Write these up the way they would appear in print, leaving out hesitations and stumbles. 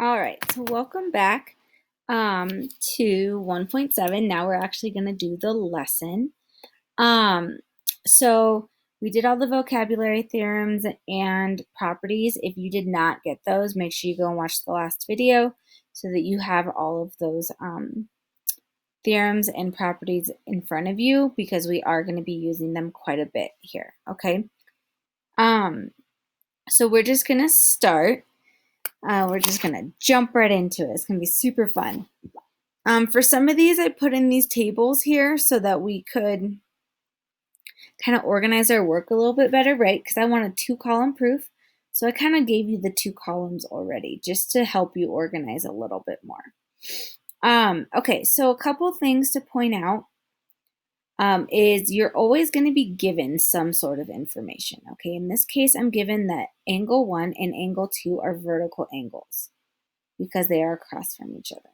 All right, so welcome back to 1.7. Now we're actually going to do the lesson. Um, so we did all the vocabulary theorems and properties. If you did not get those, make sure you go and watch the last video so that you have all of those theorems and properties in front of you, because we are going to be using them quite a bit here, okay? So we're just going to start. We're just going to jump right into it. It's going to be super fun. For some of these, I put in these tables here so that we could kind of organize our work a little bit better, right? Because I want a 2-column proof. So I kind of gave you the 2 columns already just to help you organize a little bit more. Okay, so a couple things to point out is you're always going to be given some sort of information. Okay, in this case, I'm given that angle 1 and angle 2 are vertical angles because they are across from each other.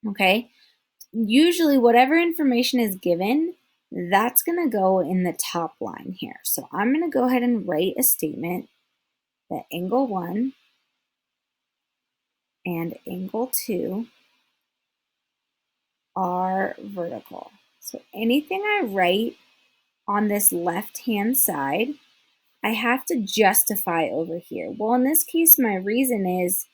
Okay, usually whatever information is given, that's going to go in the top line here. So I'm going to go ahead and write a statement that angle 1 and angle 2 are vertical. So anything I write on this left-hand side, I have to justify over here. Well, in this case, my reason is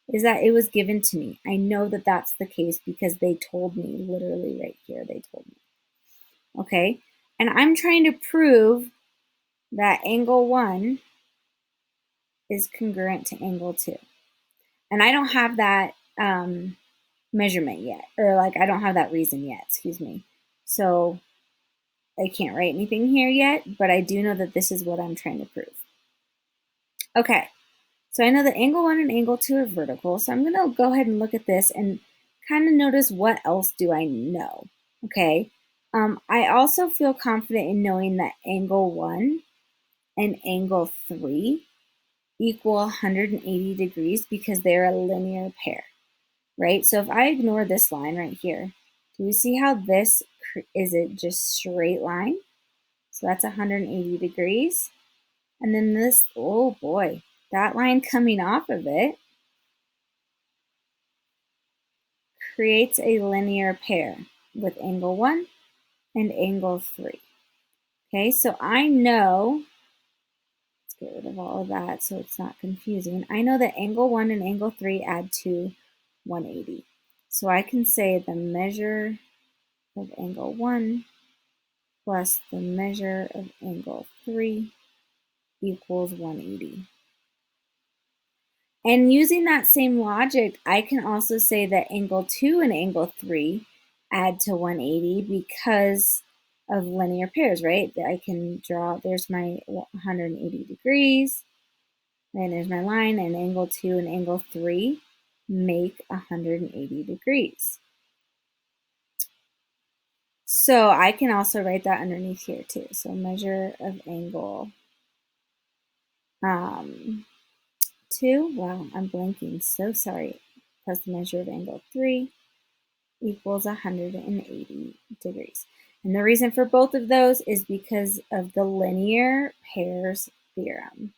that it was given to me. I know that that's the case because they told me, literally right here, they told me. Okay, and I'm trying to prove that angle 1 is congruent to angle 2. And I don't have that measurement yet, or like I don't have that reason yet, excuse me. So I can't write anything here yet, but I do know that this is what I'm trying to prove. Okay, so I know that angle 1 and angle 2 are vertical, so I'm going to go ahead and look at this and kind of notice what else do I know. Okay, I also feel confident in knowing that angle 1 and angle 3 equal 180 degrees because they're a linear pair, right? So if I ignore this line right here, do you see how this is a just straight line? So that's 180 degrees. And then this, oh boy, that line coming off of it creates a linear pair with angle 1 and angle 3. Okay, so I know, let's get rid of all of that so it's not confusing. I know that angle 1 and angle 3 add to 180. So I can say the measure of angle 1 plus the measure of angle 3 equals 180. And using that same logic, I can also say that angle 2 and angle 3 add to 180 because of linear pairs, right? I can draw, there's my 180 degrees, and there's my line, and angle 2 and angle 3 make 180 degrees. So I can also write that underneath here too. So measure of angle 2, wow, I'm blanking, so sorry, plus the measure of angle 3 equals 180 degrees. And the reason for both of those is because of the linear pairs theorem.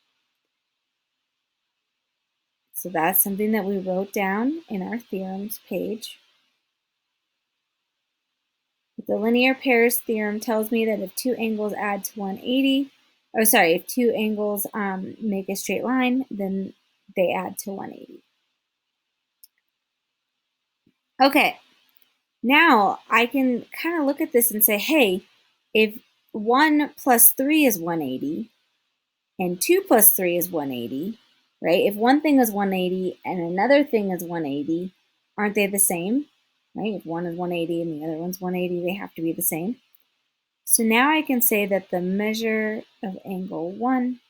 So that's something that we wrote down in our theorems page. The linear pairs theorem tells me that if 2 angles add to 180, if 2 angles make a straight line, then they add to 180. Okay, now I can kind of look at this and say, hey, if 1 plus 3 is 180 and 2 plus 3 is 180, right? If one thing is 180 and another thing is 180, aren't they the same? Right? If one is 180 and the other one's 180, they have to be the same. So now I can say that the measure of angle 1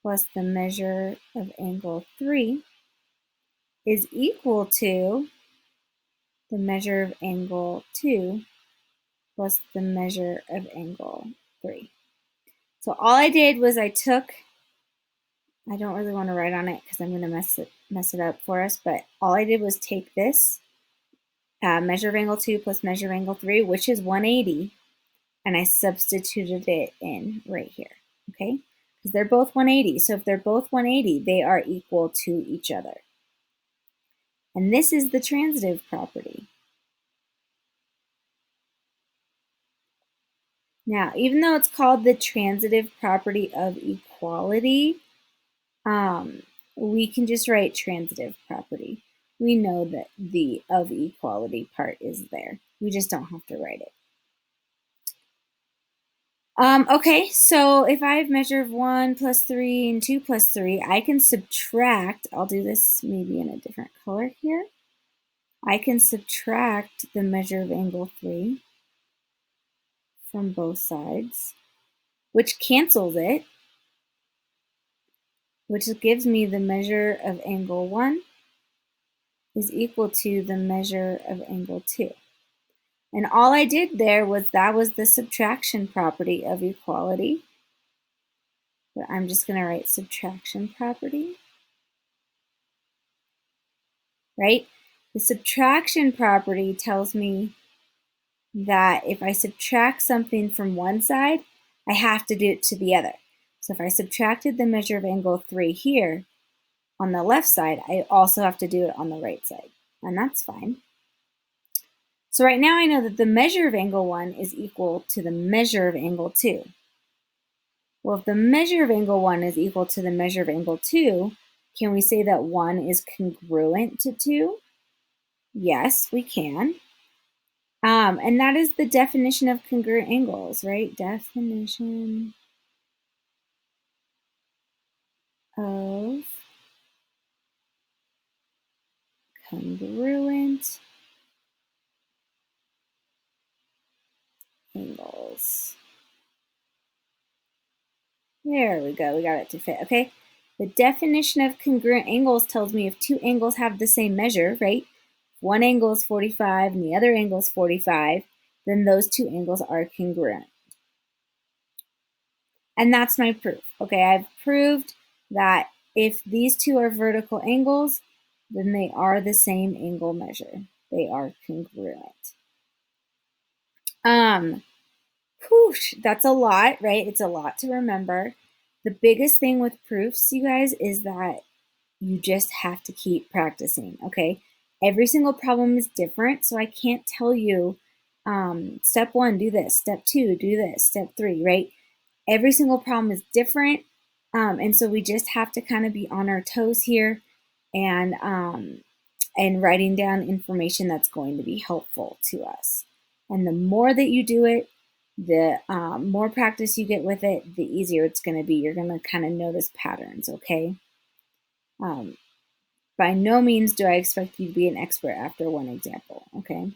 plus the measure of angle 3 is equal to the measure of angle 2 plus the measure of angle 3. So all I did was I don't really want to write on it because I'm going to mess it up for us, but all I did was take this measure of angle 2 plus measure of angle 3, which is 180, and I substituted it in right here, okay? Because they're both 180. So if they're both 180, they are equal to each other. And this is the transitive property. Now, even though it's called the transitive property of equality, we can just write transitive property. We know that the of equality part is there. We just don't have to write it. Okay, so if I have measure of 1 plus 3 and 2 plus 3, I can subtract, I'll do this maybe in a different color here. I can subtract the measure of angle 3 from both sides, which cancels it, which gives me the measure of angle 1 is equal to the measure of angle 2. And all I did there was that was the subtraction property of equality. But I'm just going to write subtraction property, right? The subtraction property tells me that if I subtract something from one side, I have to do it to the other. So if I subtracted the measure of angle 3 here on the left side, I also have to do it on the right side, and that's fine. So right now I know that the measure of angle 1 is equal to the measure of angle 2. Well, if the measure of angle 1 is equal to the measure of angle 2, can we say that 1 is congruent to 2? Yes, we can. And that is the definition of congruent angles, right? Definition of congruent angles. There we go, we got it to fit, okay? The definition of congruent angles tells me if two angles have the same measure, right? One angle is 45 and the other angle is 45, then those two angles are congruent. And that's my proof. Okay, I've proved that if these two are vertical angles, then they are the same angle measure. They are congruent. Whoosh, that's a lot, right? It's a lot to remember. The biggest thing with proofs, you guys, is that you just have to keep practicing, okay? Every single problem is different, so I can't tell you step 1, do this, step 2, do this, step 3, right? Every single problem is different, and so we just have to kind of be on our toes here and writing down information that's going to be helpful to us. And the more that you do it, the more practice you get with it, the easier it's going to be. You're going to kind of notice patterns, okay? By no means do I expect you to be an expert after one example, okay?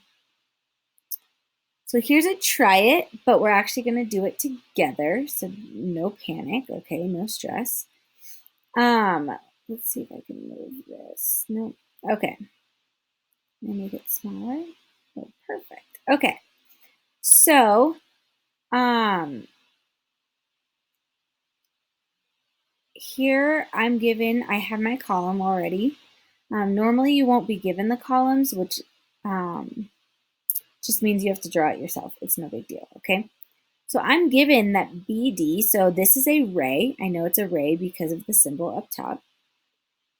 So here's a try it, but we're actually going to do it together, so no panic, okay? No stress. Let's see if I can move this. Nope. Okay. Let me make it smaller. Oh, perfect. Okay. So, here I'm given, I have my column already. Normally you won't be given the columns, which just means you have to draw it yourself. It's no big deal, okay? So I'm given that BD, so this is a ray. I know it's a ray because of the symbol up top.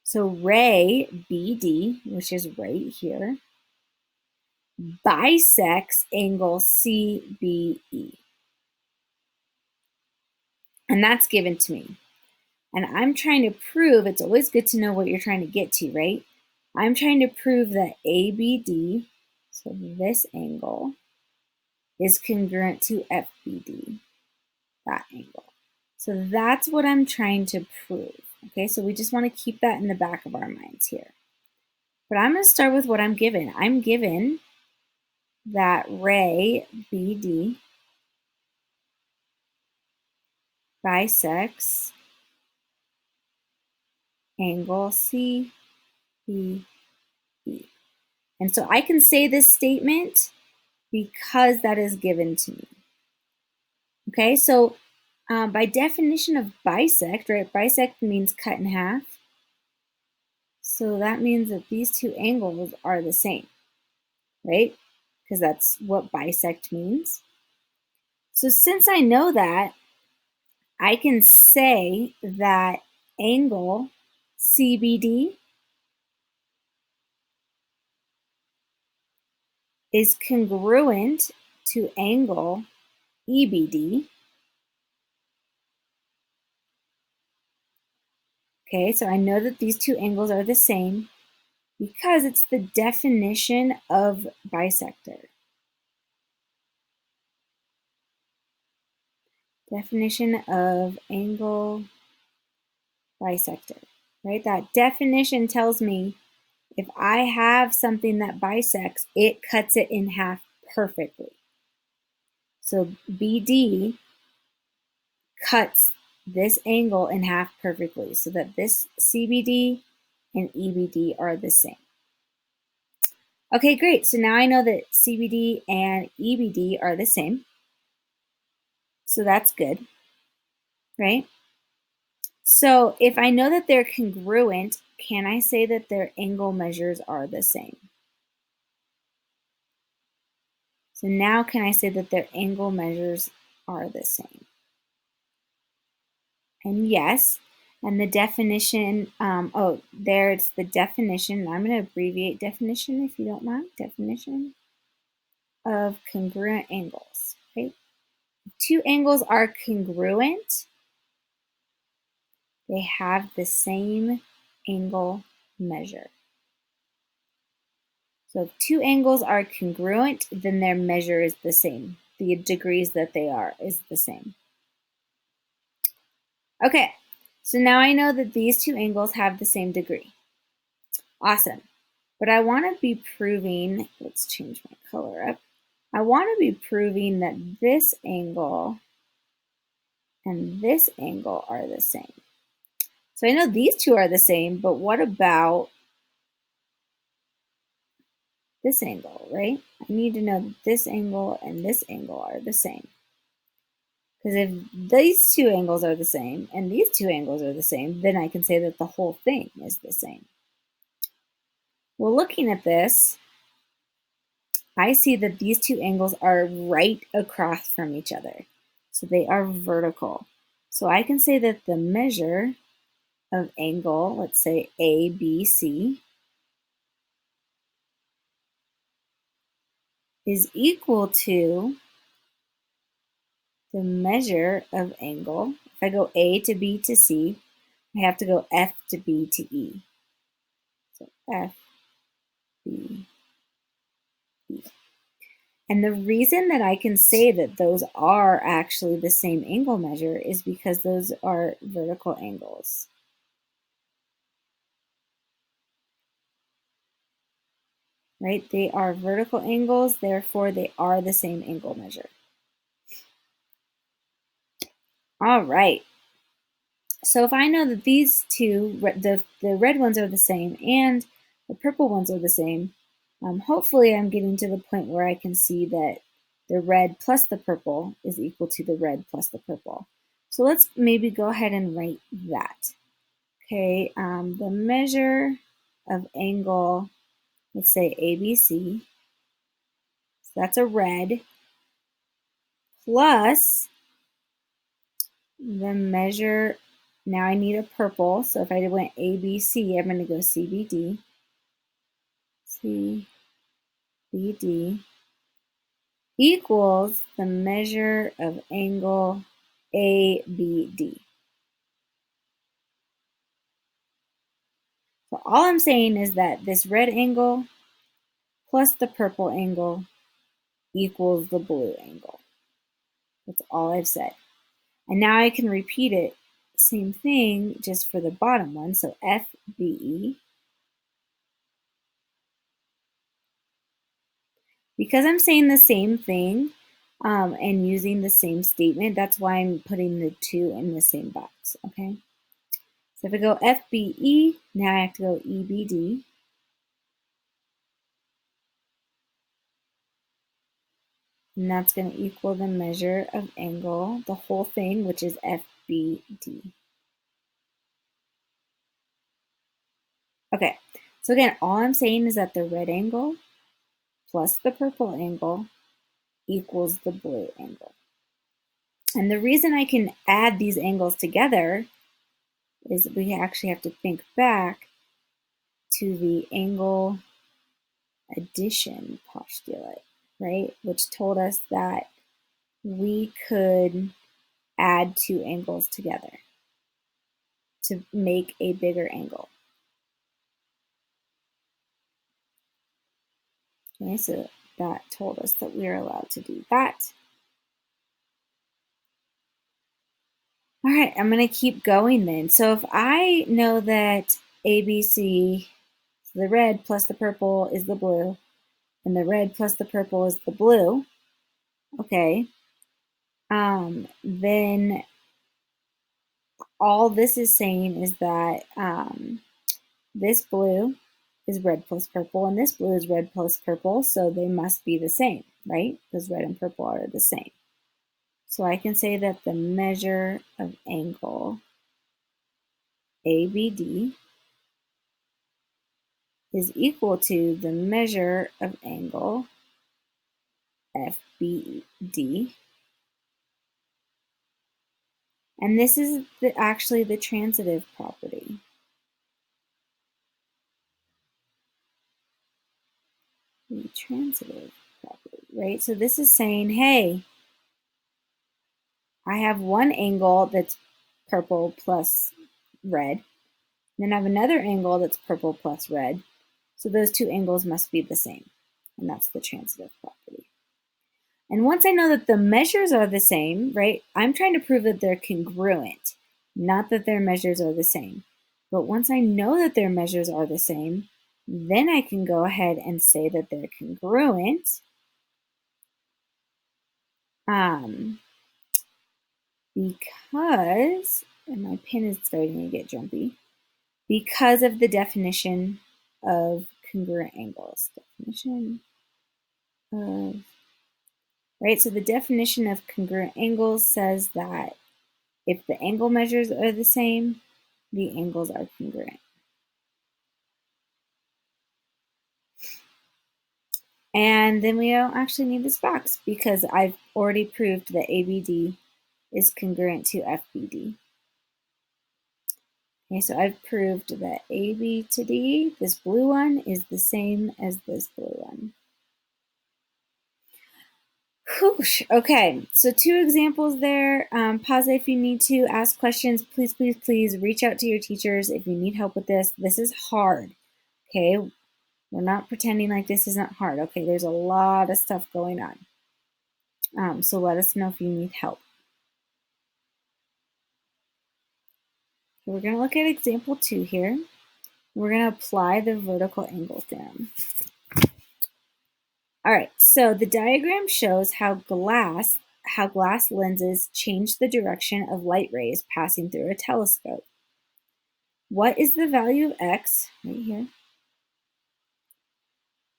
So ray BD, which is right here, bisects angle CBE. And that's given to me. And I'm trying to prove, it's always good to know what you're trying to get to, right? I'm trying to prove that ABD, so this angle, is congruent to FBD, that angle. So that's what I'm trying to prove. Okay, so we just want to keep that in the back of our minds here. But I'm going to start with what I'm given. I'm given that ray BD bisects angle CBE. And so I can say this statement because that is given to me. Okay, so by definition of bisect, right, bisect means cut in half. So that means that these two angles are the same, right? Because that's what bisect means. So since I know that, I can say that angle CBD is congruent to angle EBD. Okay, so I know that these two angles are the same because it's the definition of bisector. Definition of angle bisector, right? That definition tells me if I have something that bisects, it cuts it in half perfectly. So BD cuts this angle in half perfectly so that this CBD and EBD are the same. Okay, great. So now I know that CBD and EBD are the same. So that's good, right? So if I know that they're congruent, can I say that their angle measures are the same? So now can I say that their angle measures are the same? And yes, and the definition, there it's the definition. I'm going to abbreviate definition if you don't mind. Definition of congruent angles, right? If two angles are congruent, they have the same angle measure. So if two angles are congruent, then their measure is the same. The degrees that they are is the same. Okay, so now I know that these two angles have the same degree. Awesome. But I want to be proving, let's change my color up. I want to be proving that this angle and this angle are the same. So I know these two are the same, but what about this angle, right? I need to know that this angle and this angle are the same. Because if these two angles are the same and these two angles are the same, then I can say that the whole thing is the same. Well, looking at this, I see that these two angles are right across from each other. So they are vertical. So I can say that the measure of angle, let's say ABC, is equal to the measure of angle. If I go A to B to C, I have to go F to B to E. So F, B, E. And the reason that I can say that those are actually the same angle measure is because those are vertical angles. Right? They are vertical angles, therefore they are the same angle measure. All right. So if I know that these two, the red ones are the same and the purple ones are the same, hopefully I'm getting to the point where I can see that the red plus the purple is equal to the red plus the purple. So let's maybe go ahead and write that. Okay, the measure of angle, let's say ABC, so that's a red, plus the measure, now I need a purple, so if I went ABC, I'm going to go CBD, CBD equals the measure of angle ABD. So all I'm saying is that this red angle plus the purple angle equals the blue angle. That's all I've said. And now I can repeat it, same thing, just for the bottom one. So FBE. Because I'm saying the same thing and using the same statement, that's why I'm putting the two in the same box, okay? So if I go FBE, now I have to go EBD. And that's going to equal the measure of angle, the whole thing, which is FBD. Okay, so again, all I'm saying is that the red angle plus the purple angle equals the blue angle. And the reason I can add these angles together is we actually have to think back to the angle addition postulate, right? Which told us that we could add two angles together to make a bigger angle. Okay, so that told us that we are allowed to do that. All right, I'm going to keep going then. So if I know that ABC, so the red plus the purple is the blue, and the red plus the purple is the blue, okay, then all this is saying is that this blue is red plus purple, and this blue is red plus purple, so they must be the same, right? Because red and purple are the same. So I can say that the measure of angle ABD is equal to the measure of angle FBD. And this is actually the transitive property. The transitive property, right? So this is saying, hey, I have one angle that's purple plus red. Then I have another angle that's purple plus red. So those two angles must be the same. And that's the transitive property. And once I know that the measures are the same, right, I'm trying to prove that they're congruent, not that their measures are the same. But once I know that their measures are the same, then I can go ahead and say that they're congruent because, and my pen is starting to get jumpy, because of the definition of congruent angles. Definition of, right, so the definition of congruent angles says that if the angle measures are the same, the angles are congruent. And then we don't actually need this box because I've already proved that ABD is congruent to FBD. Okay, so I've proved that AB to D, this blue one, is the same as this blue one. Whoosh. Okay, so two examples there. Pause if you need to ask questions. Please, please, please reach out to your teachers if you need help with this. This is hard, okay? We're not pretending like this isn't hard, okay? There's a lot of stuff going on. So let us know if you need help. So we're going to look at example 2 here. We're going to apply the vertical angle theorem. All right, so the diagram shows how glass lenses change the direction of light rays passing through a telescope. What is the value of x, right here,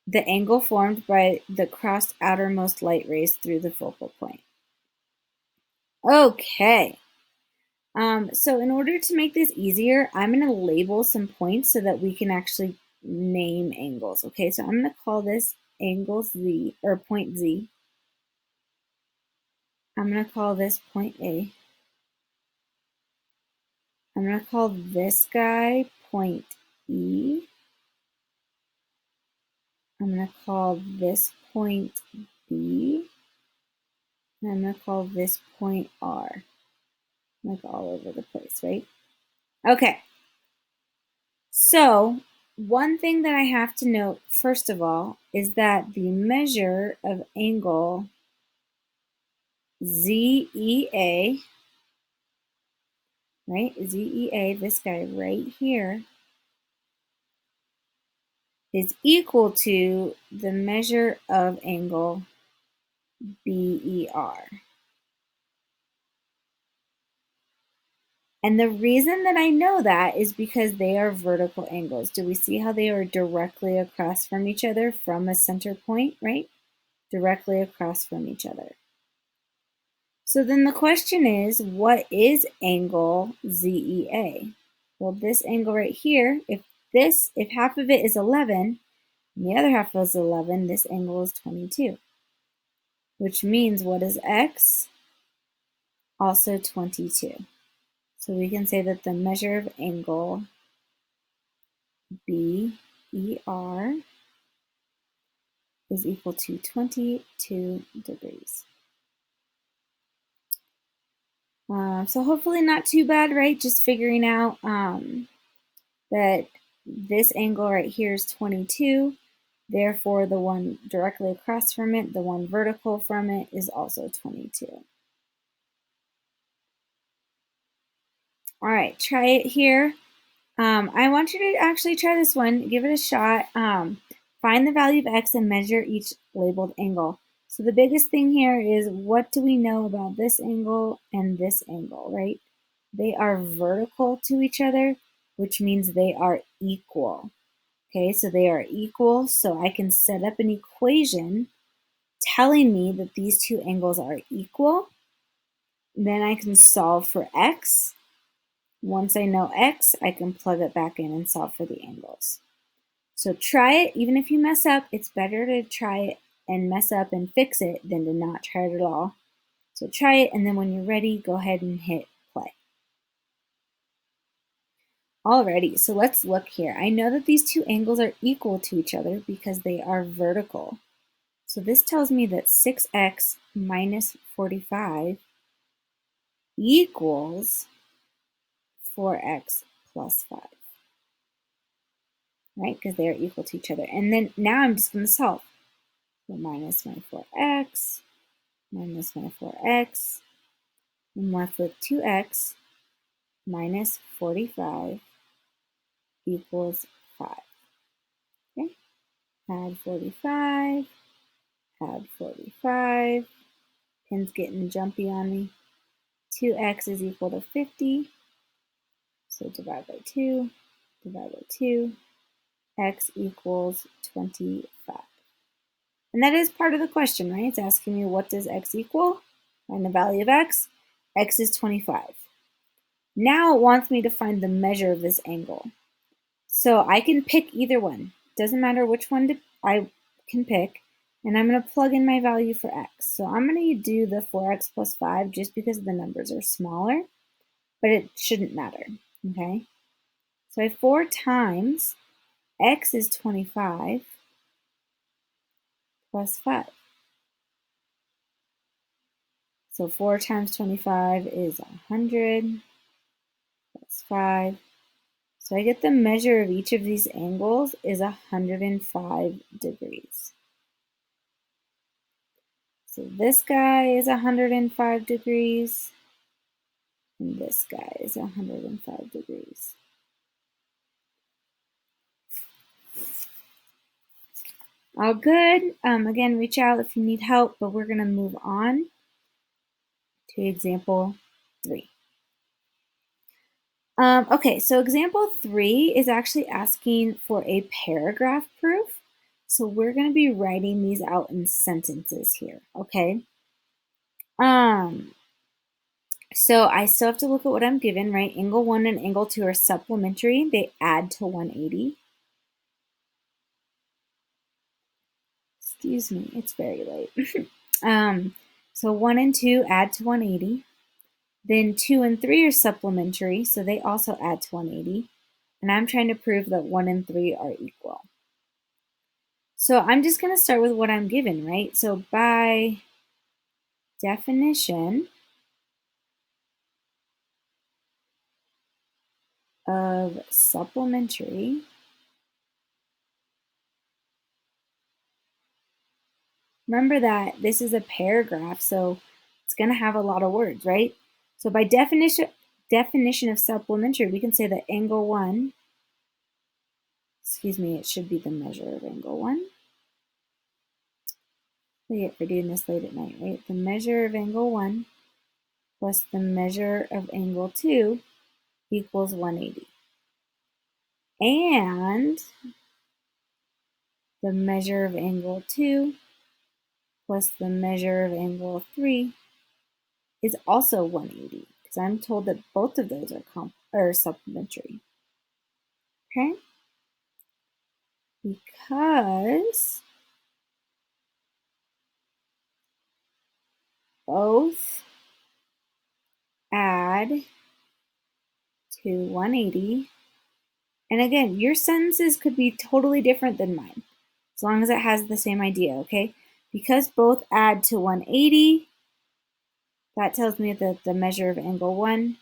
the angle formed by the crossed outermost light rays through the focal point? Okay, so in order to make this easier, I'm going to label some points so that we can actually name angles. Okay, so I'm going to call this angle Z, or point Z. I'm going to call this point A. I'm going to call this guy point E. I'm going to call this point B. And I'm going to call this point R. Like all over the place, right? Okay. So one thing that I have to note, first of all, is that the measure of angle ZEA, right? ZEA, this guy right here, is equal to the measure of angle BER. And the reason that I know that is because they are vertical angles. Do we see how they are directly across from each other from a center point, right? Directly across from each other. So then the question is, what is angle ZEA? Well, this angle right here, if half of it is 11, and the other half is 11, this angle is 22. Which means what is x? Also 22. So we can say that the measure of angle BER is equal to 22 degrees. So hopefully not too bad, right? Just figuring out that this angle right here is 22. Therefore, the one directly across from it, the one vertical from it, is also 22. All right, try it here. I want you to actually try this one. Give it a shot. Find the value of x and measure each labeled angle. So the biggest thing here is, what do we know about this angle and this angle, right? They are vertical to each other, which means they are equal. Okay, so they are equal, so I can set up an equation telling me that these two angles are equal. Then I can solve for x. Once I know x, I can plug it back in and solve for the angles. So try it. Even if you mess up, it's better to try it and mess up and fix it than to not try it at all. So try it, and then when you're ready, go ahead and hit play. Alrighty, so let's look here. I know that these two angles are equal to each other because they are vertical. So this tells me that 6x minus 45 equals 4x plus 5, right? Because they are equal to each other. And then now I'm just going to solve. So minus my 4x, minus my 4x. I'm left with 2x minus 45 equals 5. Okay? Add 45, add 45. Pin's getting jumpy on me. 2x is equal to 50. So divide by 2, divide by 2. X equals 25. And that is part of the question, right? It's asking me, what does x equal? Find the value of x. X is 25. Now it wants me to find the measure of this angle. So I can pick either one. Doesn't matter which one I can pick. And I'm going to plug in my value for x. So I'm going to do the 4x plus 5 just because the numbers are smaller, but it shouldn't matter, okay? So I have 4 times x is 25 plus 5. So 4 times 25 is 100 plus 5. So I get the measure of each of these angles is 105 degrees. So this guy is 105 degrees, and this guy is 105 degrees. All good. Again, reach out if you need help, but we're going to move on to example 3. Okay, so example 3 is actually asking for a paragraph proof. So we're going to be writing these out in sentences here, okay? So I still have to look at what I'm given, right? Angle 1 and angle 2 are supplementary. They add to 180. Excuse me, it's very late. So 1 and 2 add to 180. Then 2 and 3 are supplementary, so they also add to 180. And I'm trying to prove that 1 and 3 are equal. So I'm just going to start with what I'm given, right? So by definition of supplementary, remember that this is a paragraph, so it's going to have a lot of words, right? So by definition of supplementary, we can say that angle 1, excuse me, it should be the measure of angle 1. We're doing this late at night, right? The measure of angle 1 plus the measure of angle 2 equals 180. And the measure of angle 2 plus the measure of angle 3 is also 180, because I'm told that both of those are supplementary. Okay? Because both add to 180. And again, your sentences could be totally different than mine. as long as it has the same idea, okay? Because both add to 180, that tells me that the measure of angle 1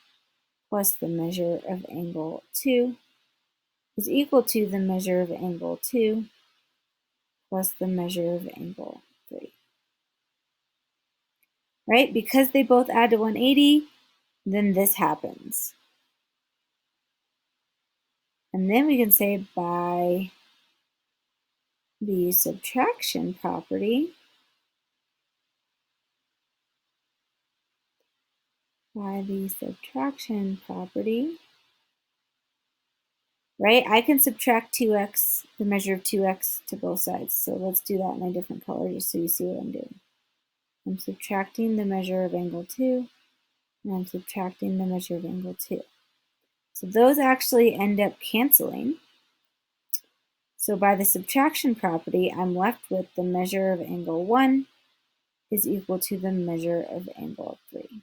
plus the measure of angle 2 is equal to the measure of angle 2 plus the measure of angle 3. Right? Because they both add to 180, then this happens. And then we can say by the subtraction property, right? I can subtract 2x, the measure of 2x to both sides. So let's do that in a different color just so you see what I'm doing. I'm subtracting the measure of angle 2, and I'm subtracting the measure of angle 2. So those actually end up canceling. So by the subtraction property, I'm left with the measure of angle 1 is equal to the measure of angle 3.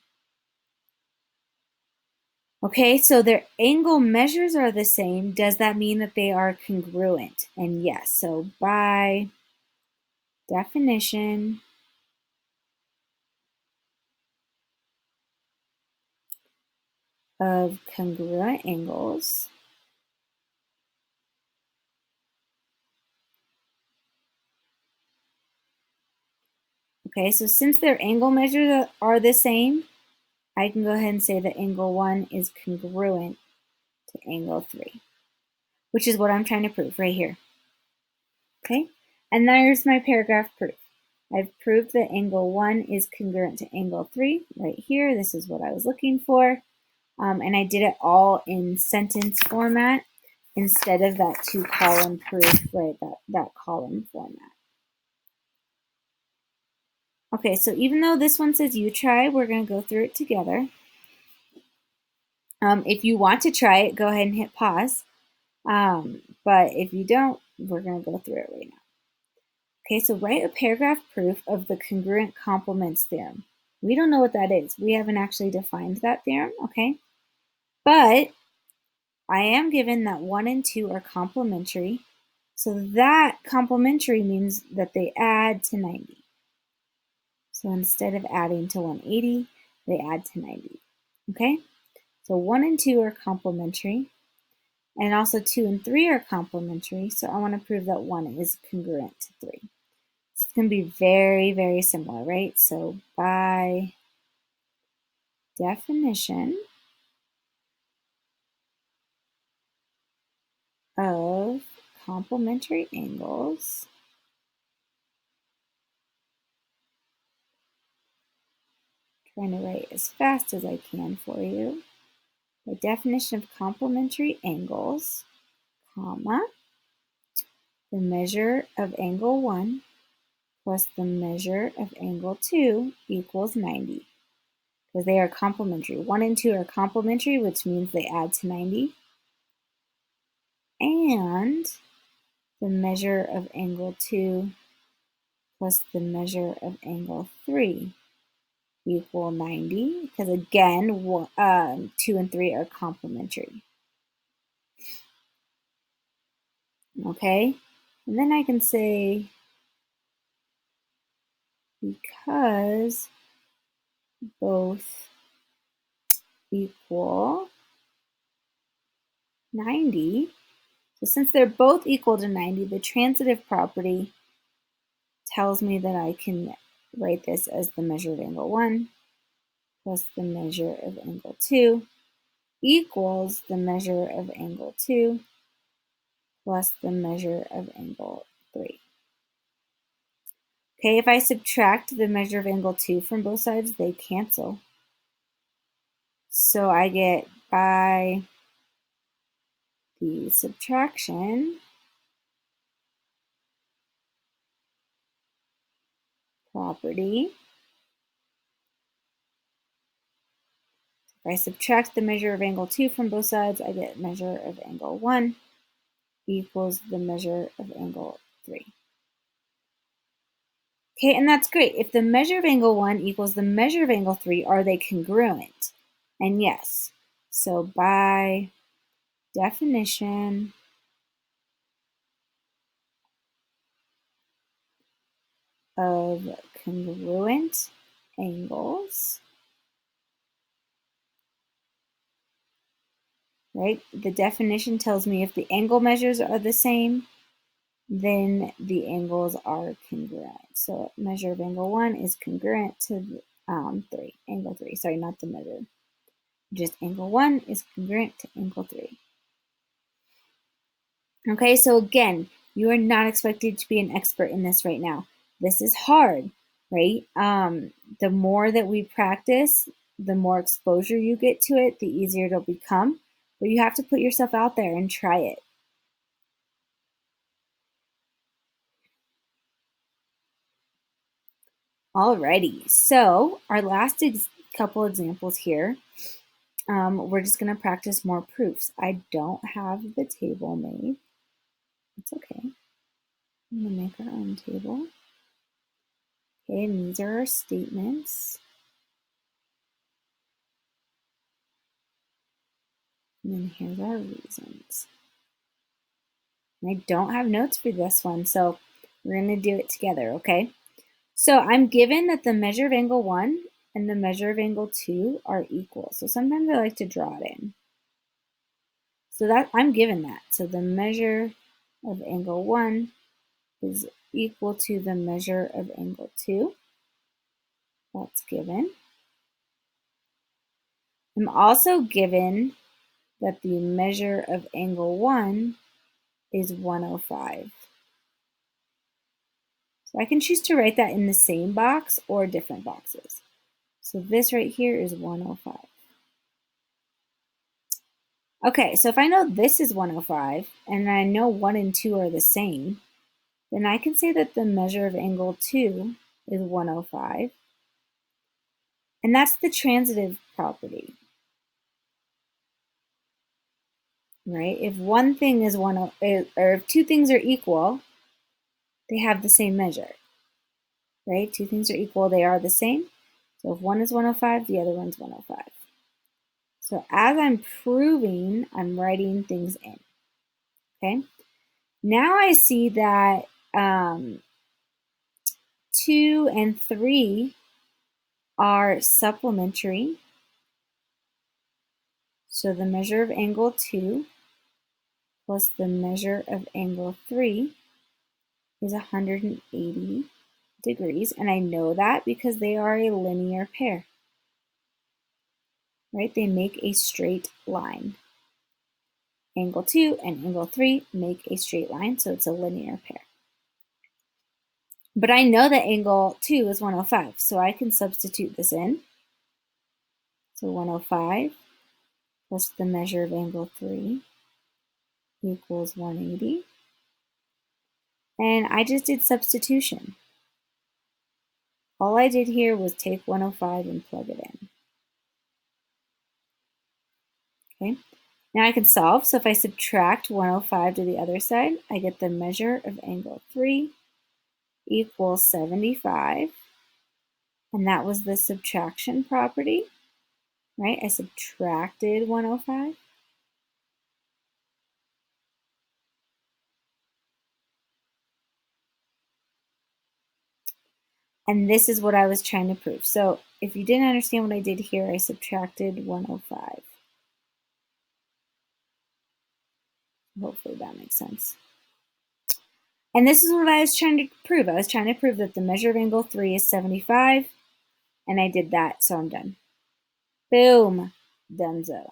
Okay, so their angle measures are the same. Does that mean that they are congruent? And yes, so by definition of congruent angles, okay, so since their angle measures are the same, I can go ahead and say that angle 1 is congruent to angle 3, which is what I'm trying to prove right here. Okay, and there's my paragraph proof. I've proved that angle 1 is congruent to angle 3 right here. This is what I was looking for. And I did it all in sentence format instead of that 2-column proof, right, that column format. Okay, so even though this one says you try, we're going to go through it together. If you want to try it, go ahead and hit pause. But if you don't, we're going to go through it right now. Okay, so write a paragraph proof of the congruent complements theorem. We don't know what that is. We haven't actually defined that theorem, okay? But I am given that 1 and 2 are complementary. So that complementary means that they add to 90. So instead of adding to 180, they add to 90. Okay? So 1 and 2 are complementary. And also 2 and 3 are complementary. So I want to prove that 1 is congruent to 3. It's going to be very, very similar, right? So by definition of complementary angles, trying to write as fast as I can for you. By definition of complementary angles, comma, the measure of angle 1 plus the measure of angle 2 equals 90. Because they are complementary. 1 and 2 are complementary, which means they add to 90. And the measure of angle 2 plus the measure of angle 3 equal 90. Because again, 2 and 3 are complementary. Okay? And then I can say, because both equal 90, so since they're both equal to 90, the transitive property tells me that I can write this as the measure of angle 1 plus the measure of angle 2 equals the measure of angle 2 plus the measure of angle 3. Okay, if I subtract the measure of angle 2 from both sides, they cancel. So I get by the subtraction property, if I subtract the measure of angle 2 from both sides, I get measure of angle 1 equals the measure of angle 3. Okay, and that's great. If the measure of angle 1 equals the measure of angle 3, are they congruent? And yes. So by definition of congruent angles, right? The definition tells me if the angle measures are the same, then the angles are congruent. So measure of angle 1 is congruent to 3, angle 3. Sorry, not the measure. Just angle 1 is congruent to angle 3. Okay, so again, you are not expected to be an expert in this right now. This is hard, right? The more that we practice, the more exposure you get to it, the easier it'll become. But you have to put yourself out there and try it. Alrighty, so our last couple examples here, we're just going to practice more proofs. I don't have the table made. It's okay. I'm going to make our own table. Okay, and these are our statements. And then here's our reasons. And I don't have notes for this one, so we're going to do it together, okay? So I'm given that the measure of angle 1 and the measure of angle 2 are equal. So sometimes I like to draw it in. So that I'm given that. So the measure of angle 1 is equal to the measure of angle 2. That's given. I'm also given that the measure of angle 1 is 105. So I can choose to write that in the same box or different boxes. So this right here is 105. Okay, so if I know this is 105 and I know 1 and 2 are the same, then I can say that the measure of angle 2 is 105. And that's the transitive property, right? If one thing is or if two things are equal, they have the same measure, right? Two things are equal, they are the same. So if one is 105, the other one's 105. So as I'm proving, I'm writing things in, okay? Now I see that 2 and 3 are supplementary. So the measure of angle 2 plus the measure of angle 3 is 180 degrees. And I know that because they are a linear pair, right? They make a straight line. Angle 2 and angle 3 make a straight line, so it's a linear pair. But I know that angle 2 is 105, so I can substitute this in. So 105 plus the measure of angle 3 equals 180. And I just did substitution. All I did here was take 105 and plug it in. Okay, now I can solve. So if I subtract 105 to the other side, I get the measure of angle 3 equals 75. And that was the subtraction property, right? I subtracted 105. And this is what I was trying to prove. So if you didn't understand what I did here, I subtracted 105. Hopefully that makes sense. And this is what I was trying to prove. I was trying to prove that the measure of angle 3 is 75, and I did that, so I'm done. Boom, donezo.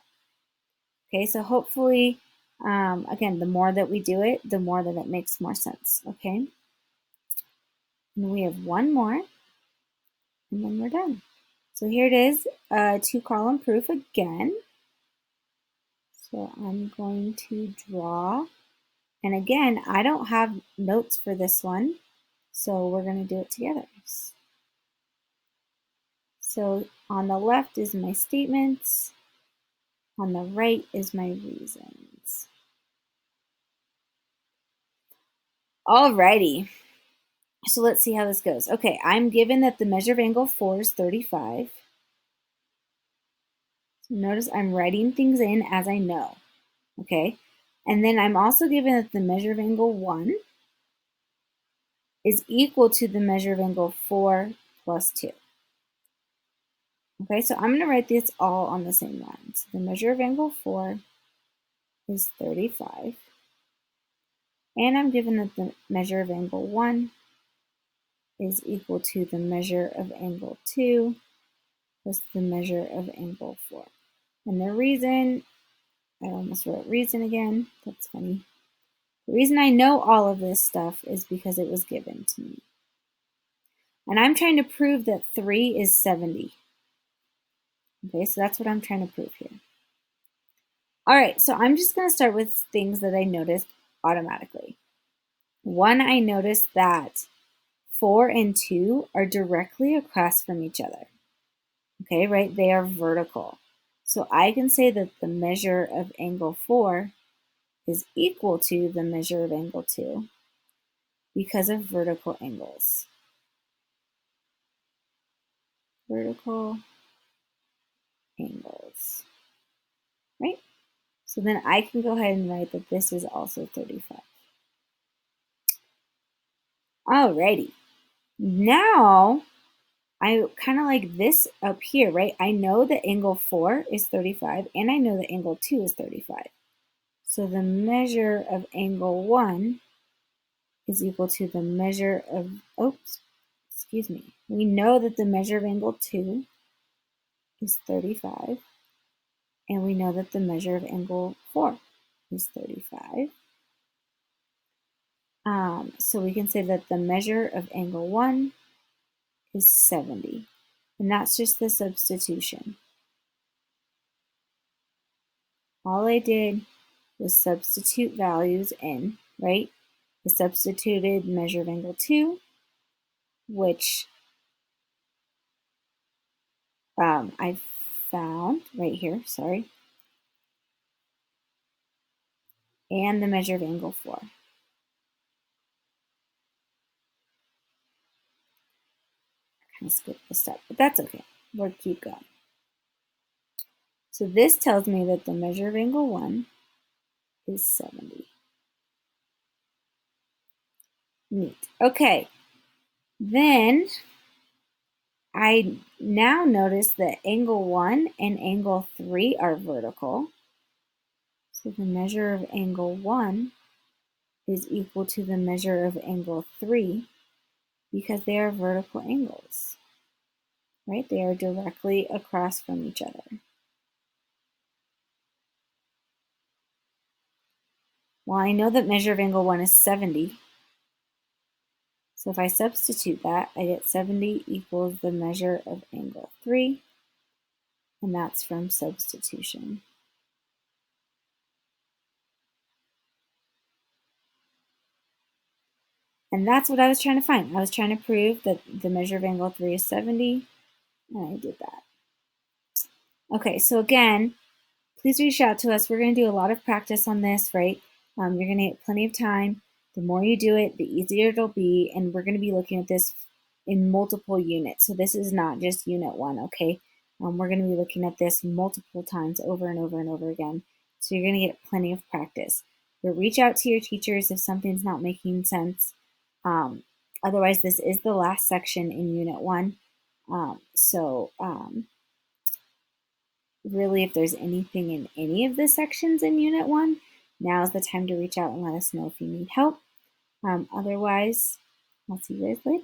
Okay, so hopefully, again, the more that we do it, the more that it makes more sense, okay? And we have one more, and then we're done. So here it is, a 2-column proof again. So I'm going to draw. And again, I don't have notes for this one, so we're going to do it together. So on the left is my statements, on the right is my reasons. Alrighty, so let's see how this goes. Okay, I'm given that the measure of angle 4 is 35. So notice I'm writing things in as I know, okay? And then I'm also given that the measure of angle 1 is equal to the measure of angle 4 plus 2. Okay, so I'm going to write this all on the same line. So the measure of angle 4 is 35. And I'm given that the measure of angle 1 is equal to the measure of angle 2 plus the measure of angle 4. And the reason, I almost wrote reason again, that's funny. The reason I know all of this stuff is because it was given to me. And I'm trying to prove that 3 is 70. Okay, so that's what I'm trying to prove here. All right, so I'm just going to start with things that I noticed automatically. One, I noticed that 4 and 2 are directly across from each other. Okay, right? They are vertical. So I can say that the measure of angle 4 is equal to the measure of angle 2 because of vertical angles. Vertical angles, right? So then I can go ahead and write that this is also 35. Alrighty. Now, I kind of like this up here, right? I know that angle 4 is 35, and I know that angle 2 is 35. So the measure of angle 1 is equal to the measure of, oops, excuse me. We know that the measure of angle 2 is 35, and we know that the measure of angle 4 is 35. So we can say that the measure of angle 1 is 70, and that's just the substitution. All I did was substitute values in, right? I substituted measure of angle 2, which I found right here, sorry, and the measure of angle 4. Kind of skipped a step, but that's okay. We'll keep going. So this tells me that the measure of angle 1 is 70. Neat. Okay. Then I now notice that angle 1 and angle 3 are vertical. So the measure of angle 1 is equal to the measure of angle 3 because they are vertical angles, right? They are directly across from each other. Well, I know that measure of angle 1 is 70. So if I substitute that, I get 70 equals the measure of angle 3, and that's from substitution. And that's what I was trying to find. I was trying to prove that the measure of angle 3 is 70, and I did that. Okay, so again, please reach out to us. We're going to do a lot of practice on this, right? You're going to get plenty of time. The more you do it, the easier it'll be. And we're going to be looking at this in multiple units. So this is not just unit 1, okay? We're going to be looking at this multiple times over and over and over again. So you're going to get plenty of practice. But reach out to your teachers if something's not making sense. Otherwise, this is the last section in unit 1. Really, if there's anything in any of the sections in Unit 1, now's the time to reach out and let us know if you need help. Otherwise, I'll see you guys later.